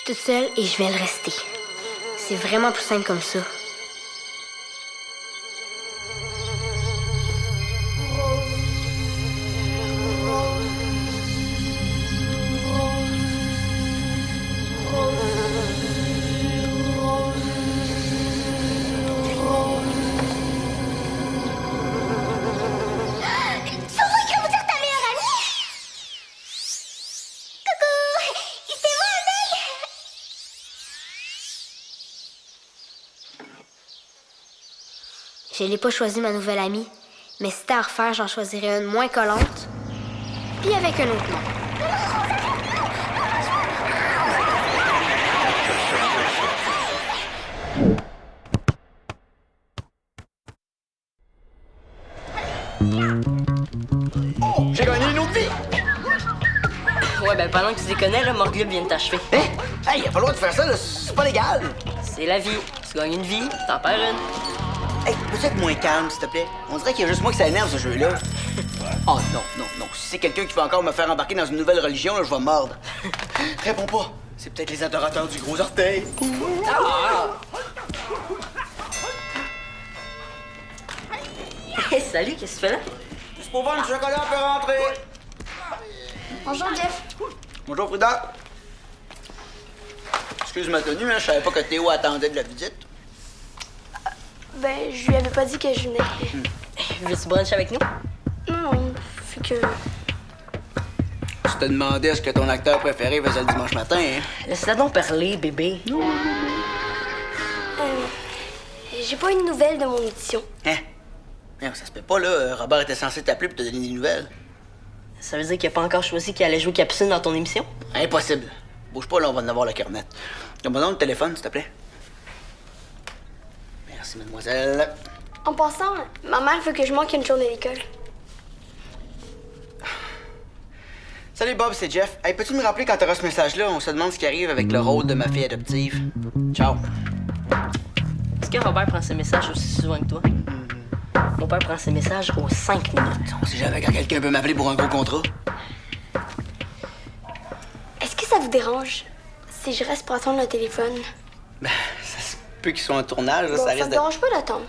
toute seule et je vais le rester. C'est vraiment plus simple comme ça. Je n'ai pas choisi ma nouvelle amie, mais si c'était à refaire, j'en choisirais une moins collante, puis avec un autre nom. J'ai gagné une autre vie! Ouais, ben pendant que tu déconnais, là, Morglub vient de t'achever. Hein? Hey, y a pas le droit de faire ça, là. C'est pas légal! C'est la vie. Tu gagnes une vie, t'en perds une. Hey, peux-tu être moins calme, s'il te plaît? On dirait qu'il y a juste moi que ça énerve, ce jeu-là. Oh non, non, non. Si c'est quelqu'un qui veut encore me faire embarquer dans une nouvelle religion, là, je vais mordre. Réponds pas. C'est peut-être les adorateurs du gros orteil. Hey, salut, qu'est-ce que tu fais là? C'est pour voir le chocolat peut rentrer. Bonjour, Jeff. Bonjour, Frida. Excuse ma tenue, hein, je savais pas que Théo attendait de la visite. Ben, je lui avais pas dit que je venais. Veux-tu bruncher avec nous? Non, fait que... Tu te demandais ce que ton acteur préféré faisait le dimanche matin, hein? Laisse-la donc parler, bébé. J'ai pas une nouvelle de mon édition. Hein? Non, ça se peut pas, là. Robert était censé t'appeler pour te donner des nouvelles. Ça veut dire qu'il a pas encore choisi qu'il allait jouer Capucine dans ton émission? Impossible. Bouge pas, là, on va en avoir le cœur net. Donne-moi donc le téléphone, s'il te plaît. Merci, mademoiselle. En passant, ma mère veut que je manque une journée d'école. Salut, Bob, c'est Jeff. Hey, peux-tu me rappeler quand t'auras ce message-là? On se demande ce qui arrive avec le rôle de ma fille adoptive. Ciao. Est-ce que Robert prend ses messages aussi souvent que toi? Mon père prend ses messages aux 5 minutes. On sait jamais quand quelqu'un peut m'appeler pour un gros contrat. Est-ce que ça vous dérange si je reste pour attendre le téléphone? Ben, ça se peut qu'ils soient en tournage, là, Bon, ça ça risque me de... dérange pas d'attendre.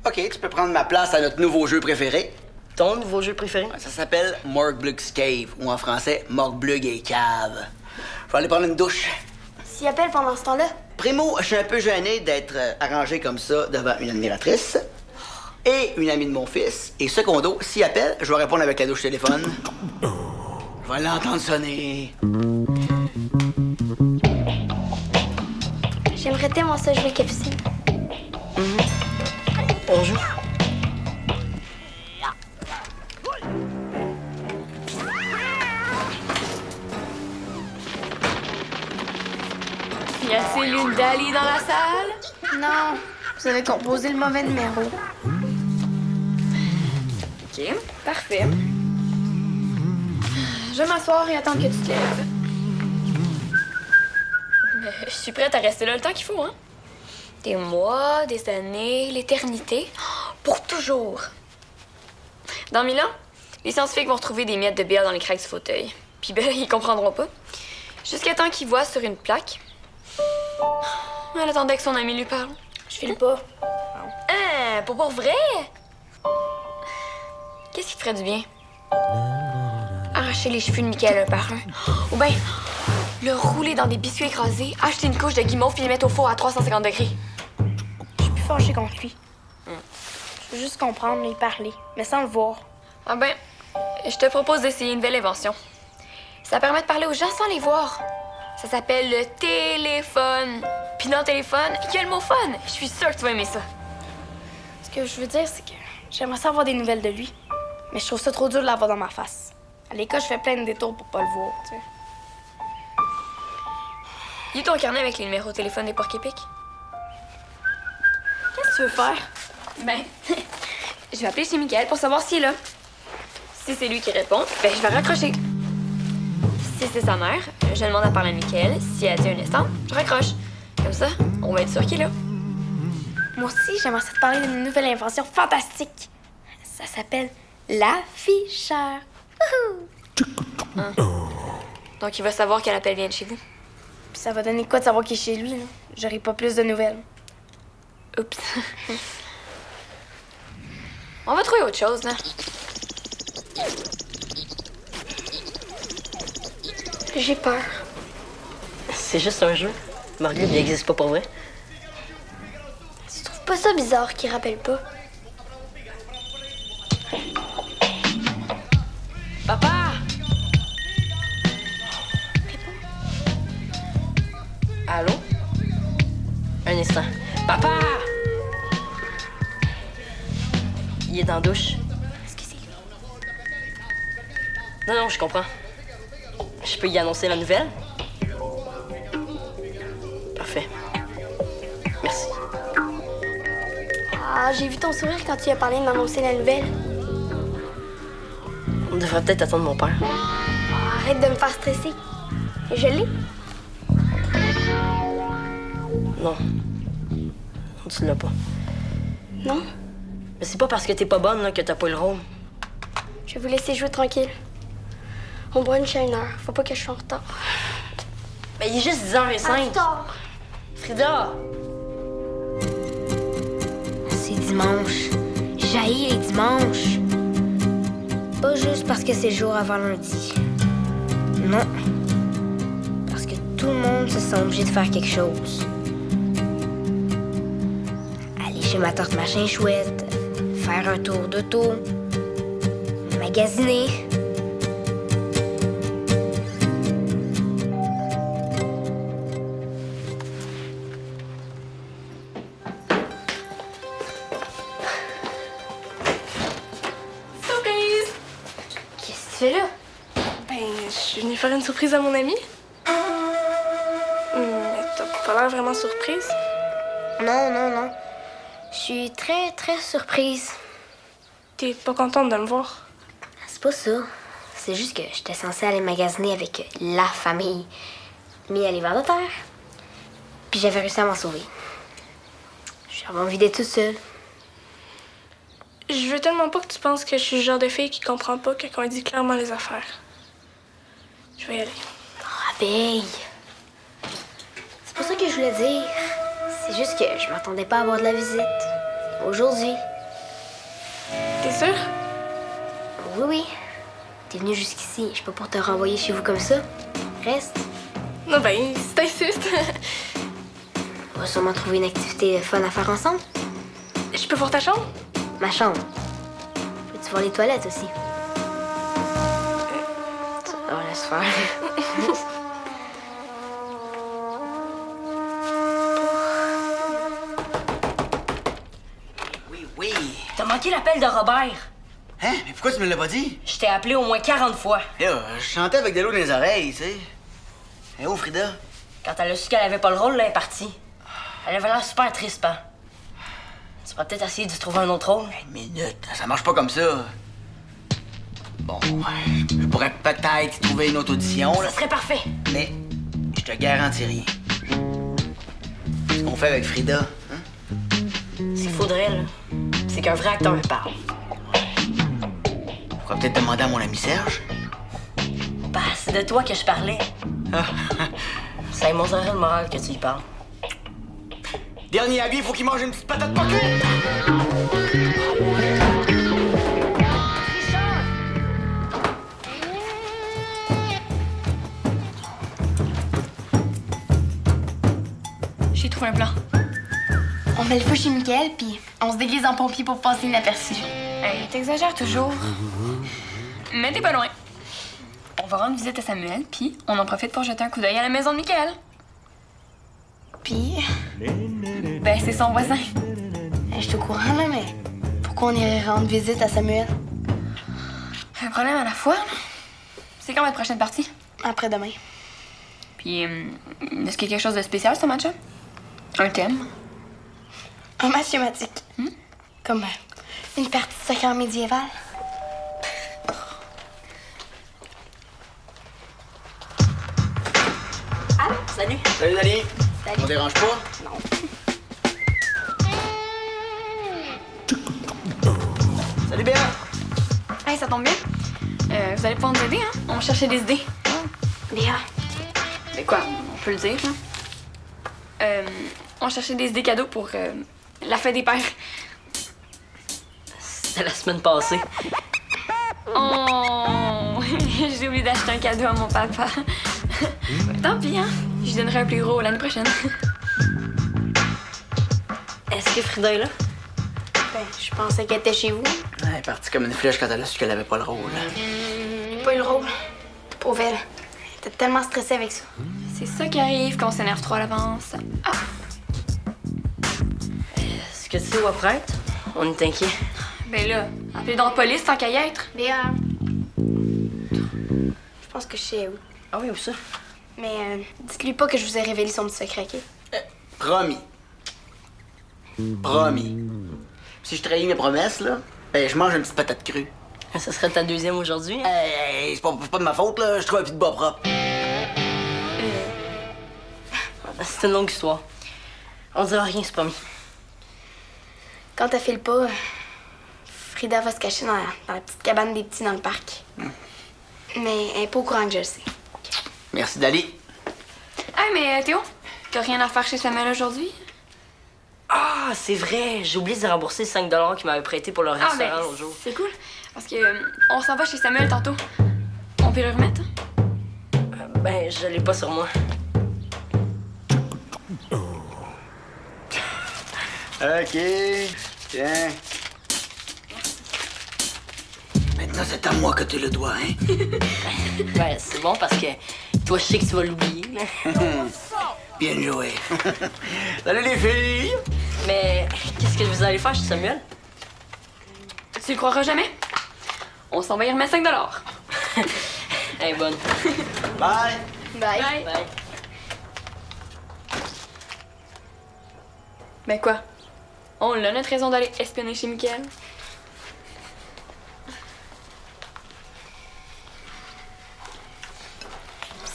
OK, tu peux prendre ma place à notre nouveau jeu préféré. Ton nouveau jeu préféré? Ça s'appelle Morgblug's Cave, ou en français, Morgblug et Cave. Je vais aller prendre une douche. S'il appelle pendant ce temps-là, Primo, je suis un peu gêné d'être arrangé comme ça devant une admiratrice et une amie de mon fils. Et secondo, s'il appelle, je vais répondre avec la douche téléphone. Je vais l'entendre sonner. j'aimerais tellement ça jouer Capucine. On joue. Y a-t-il une Dali dans la salle? Non, vous avez composé le mauvais numéro. OK, parfait. Je vais m'asseoir et attendre que tu te lèves. Je suis prête à rester là le temps qu'il faut, hein? Des mois, des années, l'éternité. Pour toujours. Dans 1000 ans, les scientifiques vont retrouver des miettes de bière dans les craques du fauteuil. Puis ben, ils comprendront pas. Jusqu'à temps qu'ils voient sur une plaque... Elle attendait que son ami lui parle. Je file pas. Hein, pour vrai? Qu'est-ce qui te ferait du bien? Arracher les cheveux de Michael un par un. Ou bien, le rouler dans des biscuits écrasés, acheter une couche de guimauve puis les mettre au four à 350 degrés. Je suis plus fâchée contre lui. Je veux juste comprendre et parler, mais sans le voir. Ah ben, je te propose d'essayer une nouvelle invention. Ça permet de parler aux gens sans les voir. Ça s'appelle le téléphone. Puis dans le téléphone, il y a le mot fun. Je suis sûre que tu vas aimer ça. Ce que je veux dire, c'est que j'aimerais ça avoir des nouvelles de lui. Mais je trouve ça trop dur de l'avoir dans ma face. À l'école, je fais plein de détours pour pas le voir, tu sais. Lis ton carnet avec les numéros de téléphone des porcs épics. Qu'est-ce que tu veux faire? Ben, je vais appeler chez Michael pour savoir s'il est là. Si c'est lui qui répond, ben je vais raccrocher. Si c'est sa mère, je demande à parler à Michael. Si elle dit un instant, je raccroche. Comme ça, on va être sûr qu'il est là. Moi aussi, j'aimerais ça te parler d'une nouvelle invention fantastique. Ça s'appelle l'afficheur. Wouhou! Donc il va savoir qu'elle appelle bien de chez vous. Puis Ça va donner quoi de savoir qu'il est chez lui, là? J'aurai pas plus de nouvelles. Oups. On va trouver autre chose, là. J'ai peur. C'est juste un jeu. Mario, il n'existe pas pour vrai. Tu trouves pas ça bizarre qu'il rappelle pas? Papa! Allô? Un instant. Papa! Il est dans la douche. Est-ce que c'est lui? Non, je comprends. Je peux y annoncer la nouvelle? Parfait. Merci. Ah, j'ai vu ton sourire quand tu as parlé de m'annoncer la nouvelle. On devrait peut-être attendre mon père. Ah, arrête de me faire stresser. Je l'ai. Non. Tu l'as pas. Non? Mais c'est pas parce que t'es pas bonne là, que t'as pas le rôle. Je vais vous laisser jouer tranquille. On brunch à 1h. Faut pas que je sois en retard. Mais il est juste 10h05. À plus tard. Frida! C'est dimanche. J'haïs les dimanches. Pas juste parce que c'est le jour avant lundi. Non. Parce que tout le monde se sent obligé de faire quelque chose. Aller chez ma tante machin chouette, faire un tour d'auto, magasiner. Surprise! Qu'est-ce que tu fais là? Ben, je suis venue faire une surprise à mon ami. Mais t'as pas l'air vraiment surprise. Non. Je suis très, très surprise. T'es pas contente de me voir? C'est pas ça. C'est juste que j'étais censée aller magasiner avec la famille. Mis à l'hiver de terre. Puis j'avais réussi à m'en sauver. J'avais envie d'être toute seule. Je veux tellement pas que tu penses que je suis le genre de fille qui comprend pas quand on dit clairement les affaires. Je vais y aller. Oh, abeille! C'est pas ça que je voulais dire. C'est juste que je m'attendais pas à avoir de la visite. Aujourd'hui. T'es sûre? Oui. T'es venu jusqu'ici. Je suis pas pour te renvoyer chez vous comme ça. Reste. Non, ben, si t'insistes. On va sûrement trouver une activité fun à faire ensemble. Je peux voir ta chambre? Ma chambre. Peux-tu voir les toilettes aussi? Oh, laisse faire. Oui. T'as manqué l'appel de Robert. Hein? Mais pourquoi tu me l'as pas dit? Je t'ai appelé au moins 40 fois. Là, je chantais avec de l'eau dans les oreilles, tu sais. Et où, Frida? Quand elle a su qu'elle avait pas le rôle, là, elle est partie. Elle avait l'air super triste, hein. Tu pourrais peut-être essayer de se trouver un autre rôle. Une minute, ça marche pas comme ça. Bon, je pourrais peut-être trouver une autre audition, là. Ça serait parfait. Mais je te garantis rien. Ce qu'on fait avec Frida, hein? Ce qu'il faudrait, là, c'est qu'un vrai acteur me parle. On pourrait peut-être demander à mon ami Serge. Bah, c'est de toi que je parlais. Ça émotionnerait le moral que tu y parles. Dernier avis, faut qu'il mange une petite patate pas cuite. J'ai trouvé un plan. On met le feu chez Mickaël, puis on se déguise en pompier pour passer inaperçu. Hey, t'exagères toujours. Mais t'es pas loin. On va rendre visite à Samuel, puis on en profite pour jeter un coup d'œil à la maison de Michael. Puis, Ben, c'est son voisin. je suis au courant, là, mais pourquoi on irait rendre visite à Samuel Un problème à la fois. là. C'est quand votre prochaine partie? après-demain? Puis, est-ce qu'il y a quelque chose de spécial, ce match-là? Un thème? Un match thématique. Comme une partie de soccer médiéval. Allô? Salut. Salut, Dani. Salut. On dérange pas? Non. Salut, Béa. Hey, ça tombe bien. Vous allez pouvoir nous aider, hein? On cherchait des idées. Béa, C'est quoi? peut le dire. Hein. On cherchait des idées cadeaux pour la fête des pères. C'était la semaine passée. Oh! J'ai oublié d'acheter un cadeau à mon papa. Tant pis, hein? Je lui donnerai un plus gros l'année prochaine. Est-ce que Frida est là? Ben, je pensais qu'elle était chez vous. Elle est partie comme une flèche quand elle a su qu'elle avait pas le rôle. J'ai pas eu le rôle. Pauvre elle. Elle était tellement stressée avec ça. C'est ça qui arrive quand on s'énerve trop à l'avance. Ah! Est-ce que tu sais où elle pourrait être? On est inquiets. Ben là, appelez donc la police tant qu'à y être. Béa. Je pense que je sais où. Ah oui, où ça? Mais dites-lui pas que je vous ai révélé son petit secret, OK? Promis. Promis. Si je trahis mes promesses, là, ben je mange une petite patate crue. Ça serait ta deuxième aujourd'hui? Hein? Hey, c'est pas de ma faute, là. Je trouve un pied de bas propre. C'est une longue histoire. On dira rien, c'est promis. Quand elle file pas, Frida va se cacher dans la petite cabane des petits dans le parc. Mais elle est pas au courant que je le sais. Merci, Dali. Ah, mais Théo, t'as rien à faire chez Samuel aujourd'hui? Ah, c'est vrai! J'ai oublié de rembourser 5 $ qu'il m'avait prêté pour le Ah, restaurant ben, l'autre jour. c'est cool. Parce que on s'en va chez Samuel tantôt. On peut le remettre? Ben, je l'ai pas sur moi. OK. Tiens. Maintenant, c'est à moi que tu le dois, hein? Ben, c'est bon parce que toi, je sais que tu vas l'oublier. Là. Bien joué. Salut, les filles! Mais qu'est-ce que vous allez faire chez Samuel? Tu le croiras jamais? On s'en va y remettre 5 $. Elle est bonne. Bye! Bye. Bye. Bye. Ben quoi? On a notre raison d'aller espionner chez Mickaël.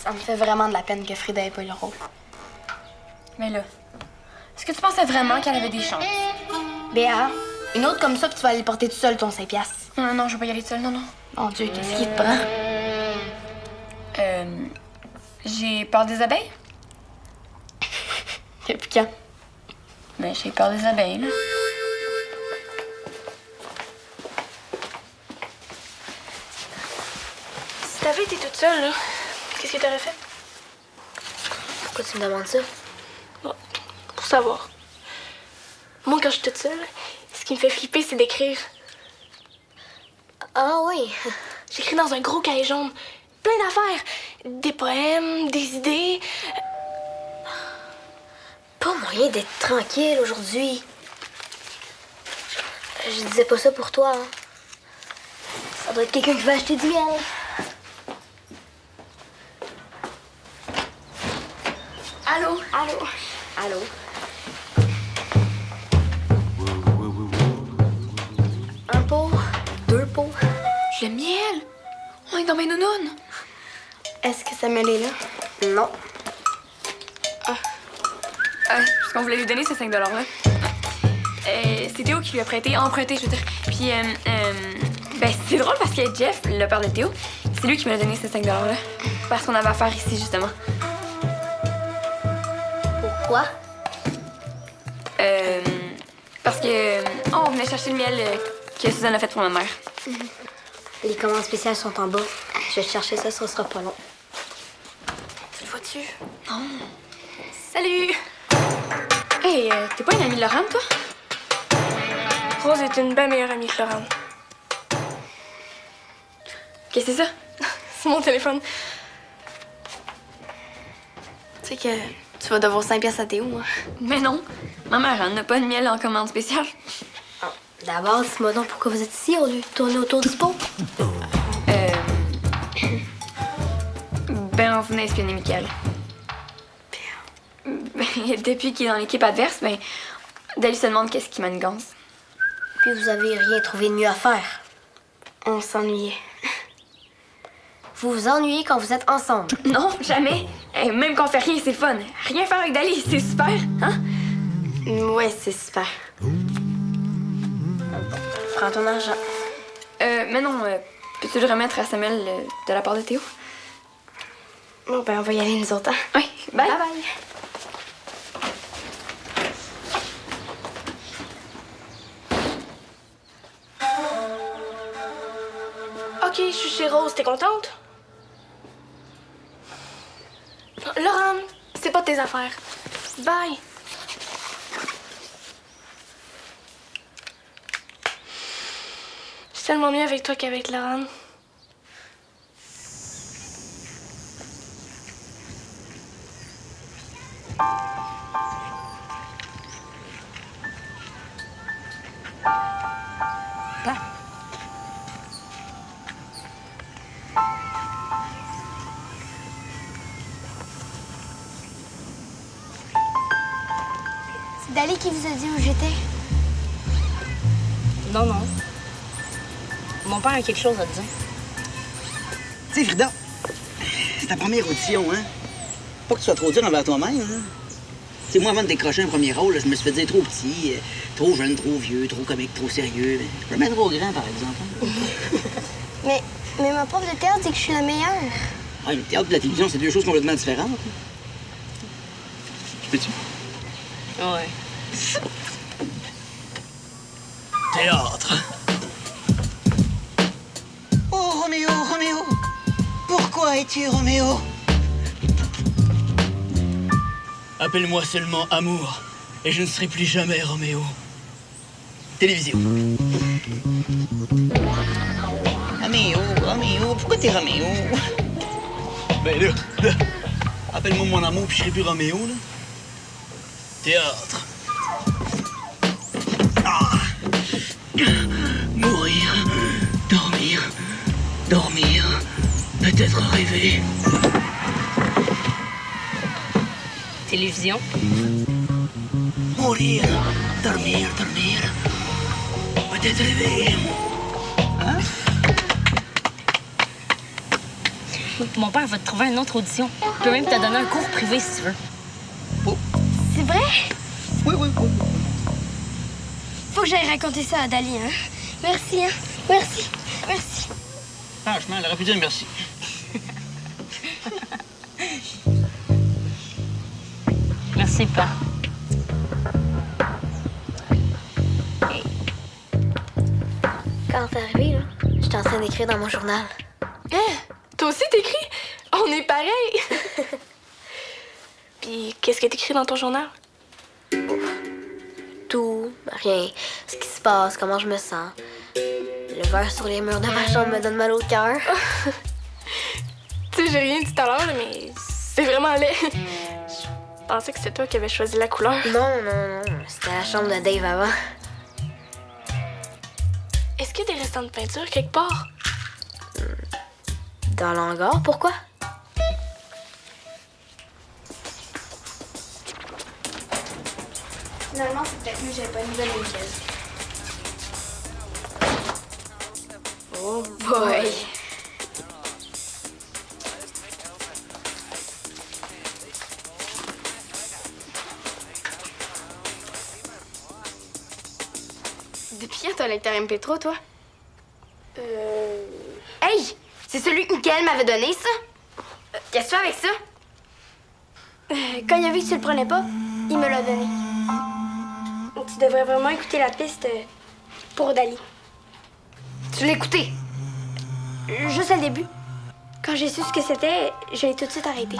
Ça me fait vraiment de la peine que Frida ait pas eu le rôle. Mais là, est-ce que tu pensais vraiment qu'elle avait des chances? Béa, une autre comme ça, puis tu vas aller le porter tout seul, ton 5 piastres. Non, non, je vais pas y aller seule, non, non. Mon Dieu, qu'est-ce qui te prend? J'ai peur des abeilles? Depuis quand? Ben, j'ai peur des abeilles, là. Si t'avais été toute seule, là, qu'est-ce que t'aurais fait? Pourquoi tu me demandes ça? Bon, pour savoir. Moi, quand je suis toute seule, ce qui me fait flipper, c'est d'écrire. Ah oui. J'écris dans un gros cahier jaune. Plein d'affaires. Des poèmes, des idées. Pas moyen d'être tranquille aujourd'hui. Je disais pas ça pour toi, hein. Ça doit être quelqu'un qui va acheter du miel. Allô? Allô? Allô? Un pot? Deux pots? Le miel! On est dans mes nounounes! Est-ce que Samuel est là? Non. Parce qu'on voulait lui donner ces 5 $-là. C'est Théo qui lui a emprunté, je veux dire. Puis, ben, c'est drôle parce que Jeff, le père de Théo, c'est lui qui m'a donné ces 5 $-là. Parce qu'on avait affaire ici, justement. Pourquoi? Parce que on venait chercher le miel que Suzanne a fait pour ma mère. Les commandes spéciales sont en bas. Je vais chercher ça sera pas long. Tu le vois-tu? Non. Salut! Hey, t'es pas une amie de Laurent, toi? Rose est une bien meilleure amie que Laurent. Qu'est-ce que c'est ça? C'est mon téléphone. Tu sais que tu vas devoir 5 piastres à Théo, hein? Mais non. Ma mère, elle n'a pas de miel en commande spéciale. D'abord, dis-moi donc pourquoi vous êtes ici au lieu de tourner autour du pot. Ben, on venait espionner Mickaël. Ben, depuis qu'il est dans l'équipe adverse, ben, Dali se demande qu'est-ce qui manigance. Puis vous avez rien trouvé de mieux à faire. On s'ennuyait. Vous vous ennuyez quand vous êtes ensemble. Non, jamais. Même qu'on fait rien, c'est le fun. Rien faire avec Dali, c'est super, hein? Ouais, c'est super. Prends ton argent. Mais non, peux-tu le remettre à Samuel de la part de Théo? Bon, ben, on va y aller nous autres. Hein? Oui, bye. Bye bye. OK, je suis chez Rose. T'es contente? Laurent, c'est pas tes affaires. Bye. C'est tellement mieux avec toi qu'avec Laurent. C'est Dali qui vous a dit où j'étais? Non, non. Mon père a quelque chose à te dire. Tu sais, Frida, c'est ta première audition, hein? Pas que tu sois trop dur envers toi-même, hein? Tu sais, moi, avant de décrocher un premier rôle, je me suis fait dire trop petit, trop jeune, trop vieux, trop comique, trop sérieux. Mais jamais trop grand, par exemple. Hein? Mais ma prof de théâtre dit que je suis la meilleure. Ah, le théâtre et la télévision, c'est deux choses complètement différentes. Je peux-tu? Ouais. Théâtre. Oh, Roméo, Roméo! Pourquoi es-tu Roméo? Appelle-moi seulement Amour, et je ne serai plus jamais Roméo. Télévision. Roméo, Roméo, pourquoi t'es Roméo? Ben là, appelle-moi mon amour, puis je serai plus Roméo, là. Théâtre. Ah. Mourir, dormir, dormir, peut-être rêver. Télévision. Mourir, dormir, dormir, peut-être rêver. Hein? Mon père va te trouver une autre audition. Il peut même te donner un cours privé si tu veux. C'est vrai? Oui, oui, oui. Faut que j'aille raconter ça à Dali, hein? Merci, hein? Merci. Merci. Franchement, elle aurait pu dire merci. Merci, pas. Quand t'es arrivé, là, j'étais en train d'écrire dans mon journal. Hein? Toi aussi, t'écris? On est pareil! Puis, qu'est-ce que t'écris dans ton journal? Tout, rien. Ce qui se passe, comment je me sens. Le verre sur les murs de ma chambre me donne mal au cœur. Tu sais, j'ai rien dit tout à l'heure, mais c'est vraiment laid. Je pensais que c'était toi qui avais choisi la couleur. Non, non, non. C'était la chambre de Dave avant. Est-ce qu'il y a des restants de peinture quelque part? Dans l'hangar, pourquoi? Finalement, c'est peut-être mieux que j'avais pas une nouvelle nickel. Oh boy! Depuis quand t'as un lecteur MP3, toi? Hey! C'est celui que Michael m'avait donné, ça? Qu'est-ce que tu fais avec ça? Quand il a vu que tu le prenais pas, il me l'a donné. Tu devrais vraiment écouter la piste pour Dali. Tu l'as écouté? Juste le début. Quand j'ai su ce que c'était, j'ai tout de suite arrêté.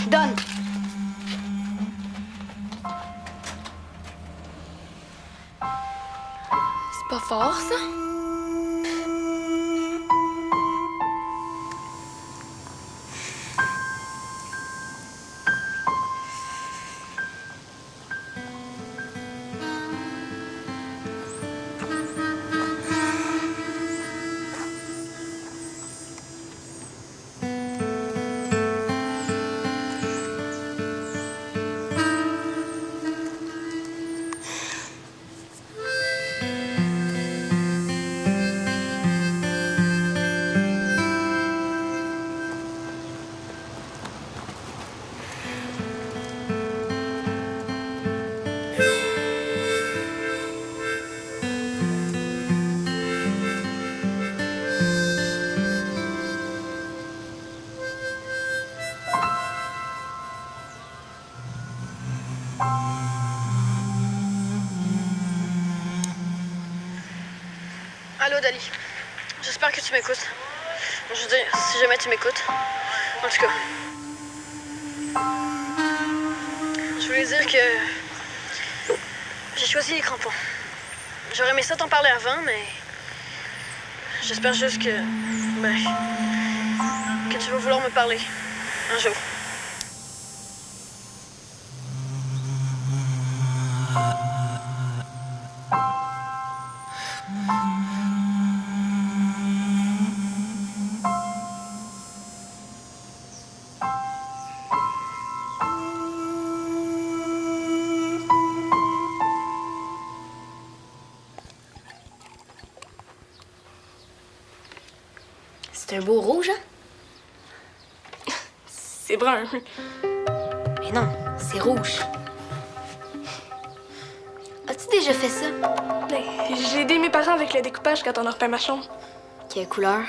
Donne! C'est pas fort, ça? Claude Ali. J'espère que tu m'écoutes. Je veux dire, si jamais tu m'écoutes. En tout cas. Je voulais dire que j'ai choisi les crampons. J'aurais aimé ça t'en parler avant, mais j'espère juste que tu vas vouloir me parler un jour. C'est un beau rouge, hein? C'est brun. Mais non, c'est rouge. As-tu déjà fait ça? Ben, j'ai aidé mes parents avec le découpage quand on a repeint ma chambre. Quelle couleur?